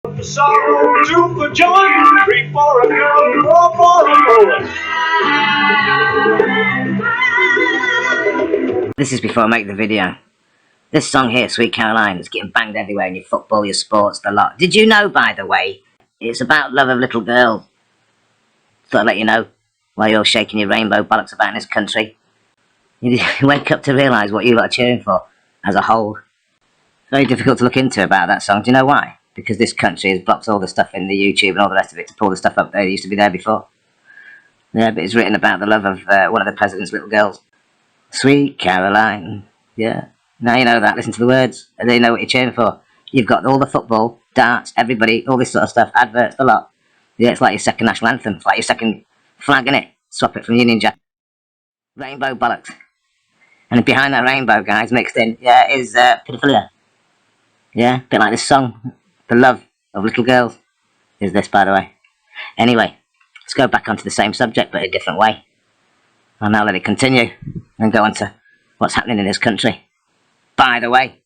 For sorrow, two for joy, three for a girl, four for a boy. This is before I make the video. This song here, Sweet Caroline, is getting banged everywhere in your football, your sports, the lot. Did you know, by the way, it's about love of little girls? Thought I'd let you know while you're shaking your rainbow bollocks about in this country. You wake up to realise what you lot are cheering for as a whole. It's very difficult to look into about that song. Do you know why? Because this country has blocked all the stuff in the YouTube and all the rest of it to pull the stuff up that used to be there before. Yeah, but it's written about the love of one of the president's little girls. Sweet Caroline. Yeah. Now you know that. Listen to the words. And then you know what you're cheering for. You've got all the football, darts, everybody, all this sort of stuff, adverts, a lot. Yeah, it's like your second national anthem. It's like your second flag, innit? Swap it from Union Jack. Rainbow bollocks. And behind that rainbow, guys, mixed in, yeah, is pedophilia. Yeah, a bit like this song. The love of little girls is this, by the way. Anyway, let's go back onto the same subject, but a different way. I'll now let it continue and go on to what's happening in this country. By the way.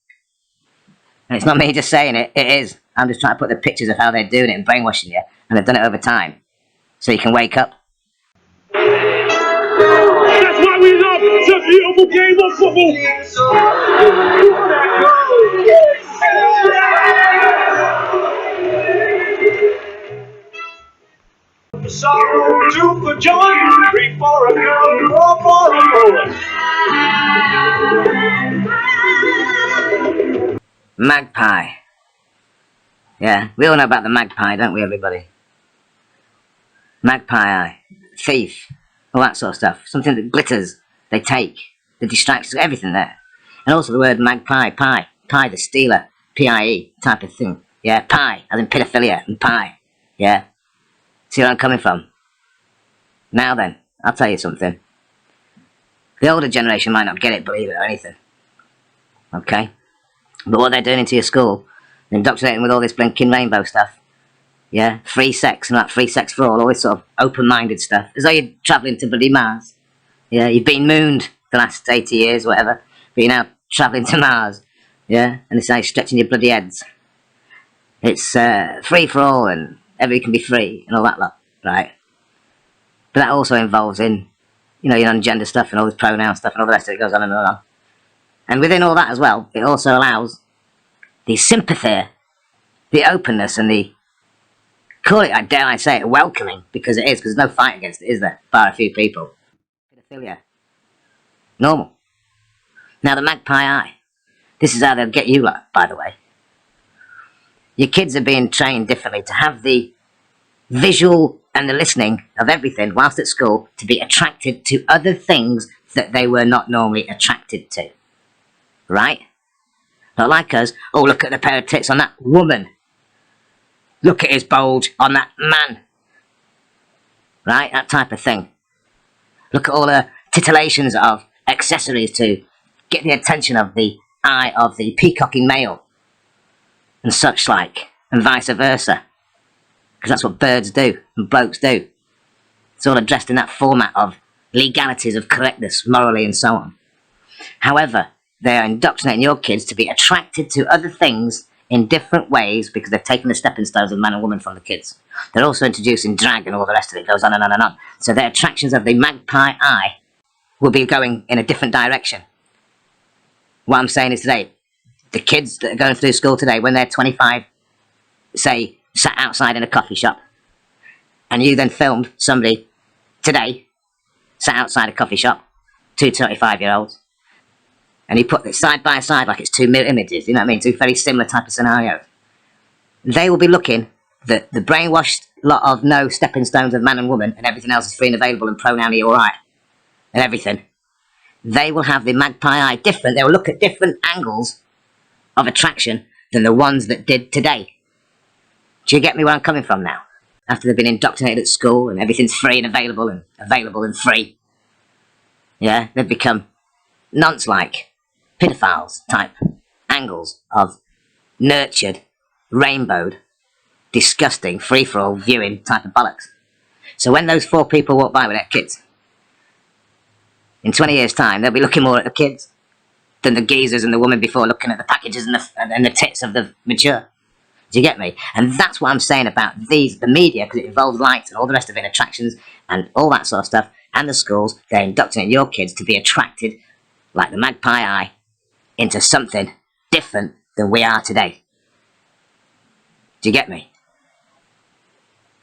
And it's not me just saying it, it is. I'm just trying to put the pictures of how they're doing it and brainwashing you. And they've done it over time. So you can wake up. That's why we love the beautiful game of football. For sorrow, two for joy, three for a girl, four for a boy. Magpie. Yeah, we all know about the magpie, don't we, everybody? Magpie eye. Thief. All that sort of stuff. Something that glitters. They take. That distracts. Everything there. And also the word magpie. Pie. Pie the stealer. P-I-E type of thing. Yeah, pie. As in pedophilia and pie. Yeah. See where I'm coming from? Now then, I'll tell you something. The older generation might not get it, believe it, or anything. Okay? But what they're doing into your school, they're indoctrinating with all this blinking rainbow stuff. Yeah? Free sex and that free sex for all this sort of open-minded stuff. As though you're travelling to bloody Mars. Yeah? You've been mooned the last 80 years, whatever. But you're now travelling to Mars. Yeah? And it's like stretching your bloody heads. It's free for all and everybody can be free and all that lot, right? But that also involves in, you know, your non-gender stuff and all this pronoun stuff and all the rest of it goes on and on. And within all that as well, it also allows the sympathy, the openness and the, call it, dare I say it, welcoming, because it is, because there's no fight against it, is there? Bar a few people. Pedophilia. Normal. Now the magpie eye. This is how they'll get you lot, by the way. Your kids are being trained differently to have the visual and the listening of everything whilst at school to be attracted to other things that they were not normally attracted to. Right? Not like us, oh look at the pair of tits on that woman. Look at his bulge on that man. Right? That type of thing. Look at all the titillations of accessories to get the attention of the eye of the peacocking male. And such like, and vice versa. Because that's what birds do, and blokes do. It's all addressed in that format of legalities of correctness, morally and so on. However, they are indoctrinating your kids to be attracted to other things in different ways because they've taken the stepping stones of man and woman from the kids. They're also introducing drag and all the rest of it goes on and on and on. So their attractions of the magpie eye will be going in a different direction. What I'm saying is today, the kids that are going through school today, when they're 25, say, sat outside in a coffee shop, and you then filmed somebody today, sat outside a coffee shop, two 25-year-olds, and you put it side by side like it's two mirror images, you know what I mean, two very similar type of scenarios. They will be looking that the brainwashed lot of no stepping stones of man and woman, and everything else is free and available and pronoun-y alright, and everything. They will have the magpie eye different, they will look at different angles of attraction than the ones that did today. Do you get me where I'm coming from now? After they've been indoctrinated at school and everything's free and available and free. Yeah, they've become nonce-like, pedophiles type angles of nurtured, rainbowed, disgusting, free-for-all viewing type of bollocks. So when those four people walk by with their kids, in 20 years' time, they'll be looking more at the kids than the geezers and the woman before looking at the packages and the tits of the mature. Do you get me? And that's what I'm saying about the media, because it involves lights and all the rest of it, attractions and all that sort of stuff. And the schools, they indoctrinate your kids to be attracted, like the magpie eye, into something different than we are today. Do you get me?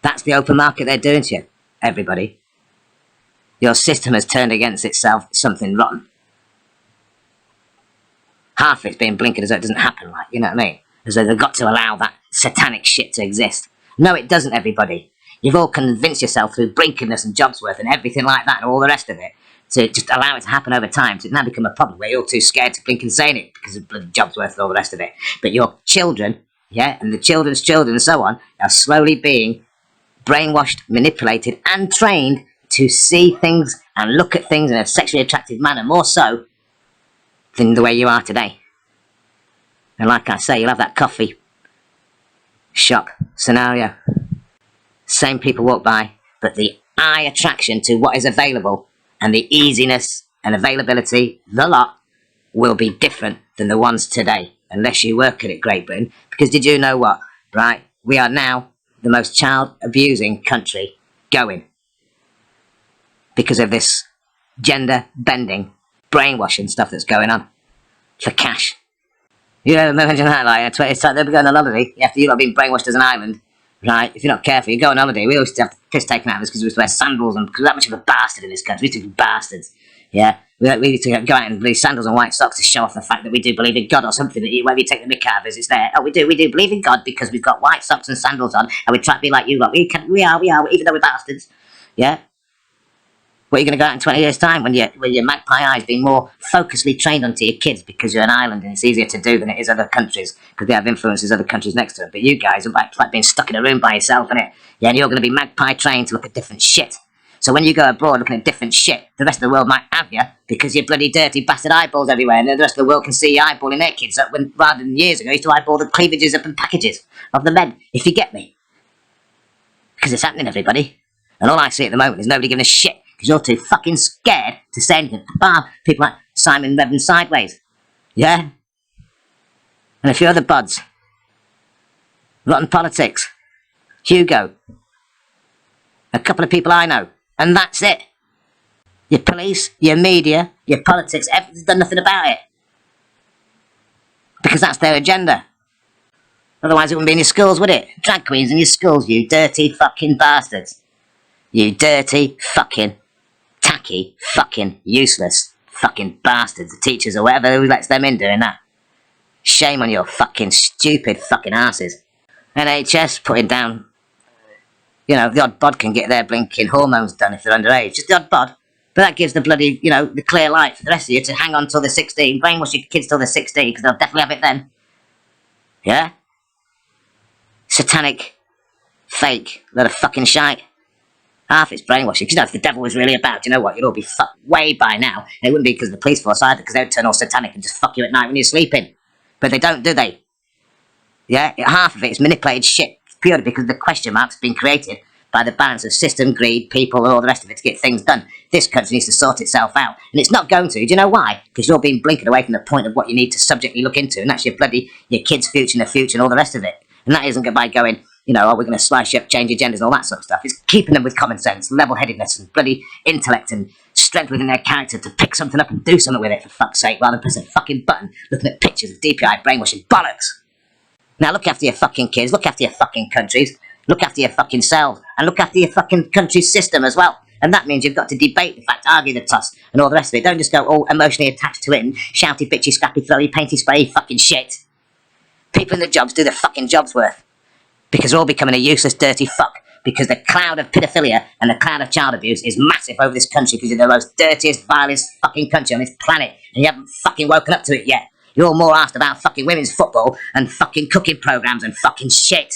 That's the open market they're doing to you, everybody. Your system has turned against itself something rotten. Half of it's being blinkered as though it doesn't happen, like, you know what I mean? As though they've got to allow that satanic shit to exist. No, it doesn't, everybody. You've all convinced yourself through blinkeredness and Jobsworth and everything like that and all the rest of it to just allow it to happen over time, to now become a problem where you're too scared to blink and say it because of bloody Jobsworth and all the rest of it. But your children, yeah, and the children's children and so on, are slowly being brainwashed, manipulated and trained to see things and look at things in a sexually attractive manner, more so than the way you are today. And like I say, you'll have that coffee shop scenario. Same people walk by, but the eye attraction to what is available and the easiness and availability, the lot, will be different than the ones today, unless you work at it, Great Britain. Because did you know what, right? We are now the most child-abusing country going because of this gender-bending brainwashing stuff that's going on for cash. You know, imagine that, like, it's like they'll be going on holiday after you've been brainwashed as an island, right? If you're not careful, you go on holiday. We always have the piss taken out of us because we used to wear sandals and because we're that much of a bastard in this country. We used to be bastards, yeah? We used to go out in blue sandals and white socks to show off the fact that we do believe in God or something, that wherever you take the mick out of us, it's there. Oh, we do believe in God because we've got white socks and sandals on and we try to be like you lot. We are, even though we're bastards, yeah? What are you going to go out in 20 years' time when your magpie eye's been more focusedly trained onto your kids because you're an island and it's easier to do than it is other countries because they have influences other countries next to them. But you guys are like being stuck in a room by yourself, innit? Yeah, and you're going to be magpie trained to look at different shit. So when you go abroad looking at different shit, the rest of the world might have you because you're bloody dirty bastard eyeballs everywhere, and the rest of the world can see you eyeballing their kids up when, rather than years ago, you used to eyeball the cleavages up and packages of the men, if you get me. Because it's happening, everybody. And all I see at the moment is nobody giving a shit. Because you're too fucking scared to say anything. Bar people like Simon Reverend Sideways. Yeah? And a few other buds. Rotten Politics. Hugo. A couple of people I know. And that's it. Your police, your media, your politics, everyone's done nothing about it. Because that's their agenda. Otherwise it wouldn't be in your schools, would it? Drag queens in your schools, you dirty fucking bastards. You dirty fucking tacky, fucking useless, fucking bastards, the teachers or whatever who lets them in doing that. Shame on your fucking stupid fucking asses. NHS putting down, you know, the odd bod can get their blinking hormones done if they're underage, just the odd bod. But that gives the bloody, you know, the clear light for the rest of you to hang on till they're 16, brainwash your kids till they're 16, because they'll definitely have it then. Yeah? Satanic, fake, lot of fucking shite. Half it's brainwashing. Because you know, if the devil was really about, you know what, you'd all be fucked way by now. And it wouldn't be because of the police force either, because they would turn all satanic and just fuck you at night when you're sleeping. But they don't, do they? Yeah? Half of it is manipulated shit, purely because the question mark's been created by the balance of system, greed, people, and all the rest of it to get things done. This country needs to sort itself out. And it's not going to. Do you know why? Because you're being blinkered away from the point of what you need to subjectly look into, and that's your kids' future and the future and all the rest of it. And that isn't by going, you know, oh, we're going to slice you up, change agendas and all that sort of stuff. It's keeping them with common sense, level-headedness and bloody intellect and strength within their character to pick something up and do something with it, for fuck's sake, rather than press a fucking button looking at pictures of DPI brainwashing bollocks. Now look after your fucking kids, look after your fucking countries, look after your fucking selves, and look after your fucking country's system as well. And that means you've got to debate the fact, argue the toss, and all the rest of it. Don't just go all emotionally attached to it and shouty, bitchy, scrappy, throwy, painty, sprayy fucking shit. People in the jobs do their fucking job's worth. Because they're all becoming a useless, dirty fuck. Because the cloud of paedophilia and the cloud of child abuse is massive over this country because you're the most dirtiest, vilest fucking country on this planet. And you haven't fucking woken up to it yet. You're all more asked about fucking women's football and fucking cooking programs and fucking shit.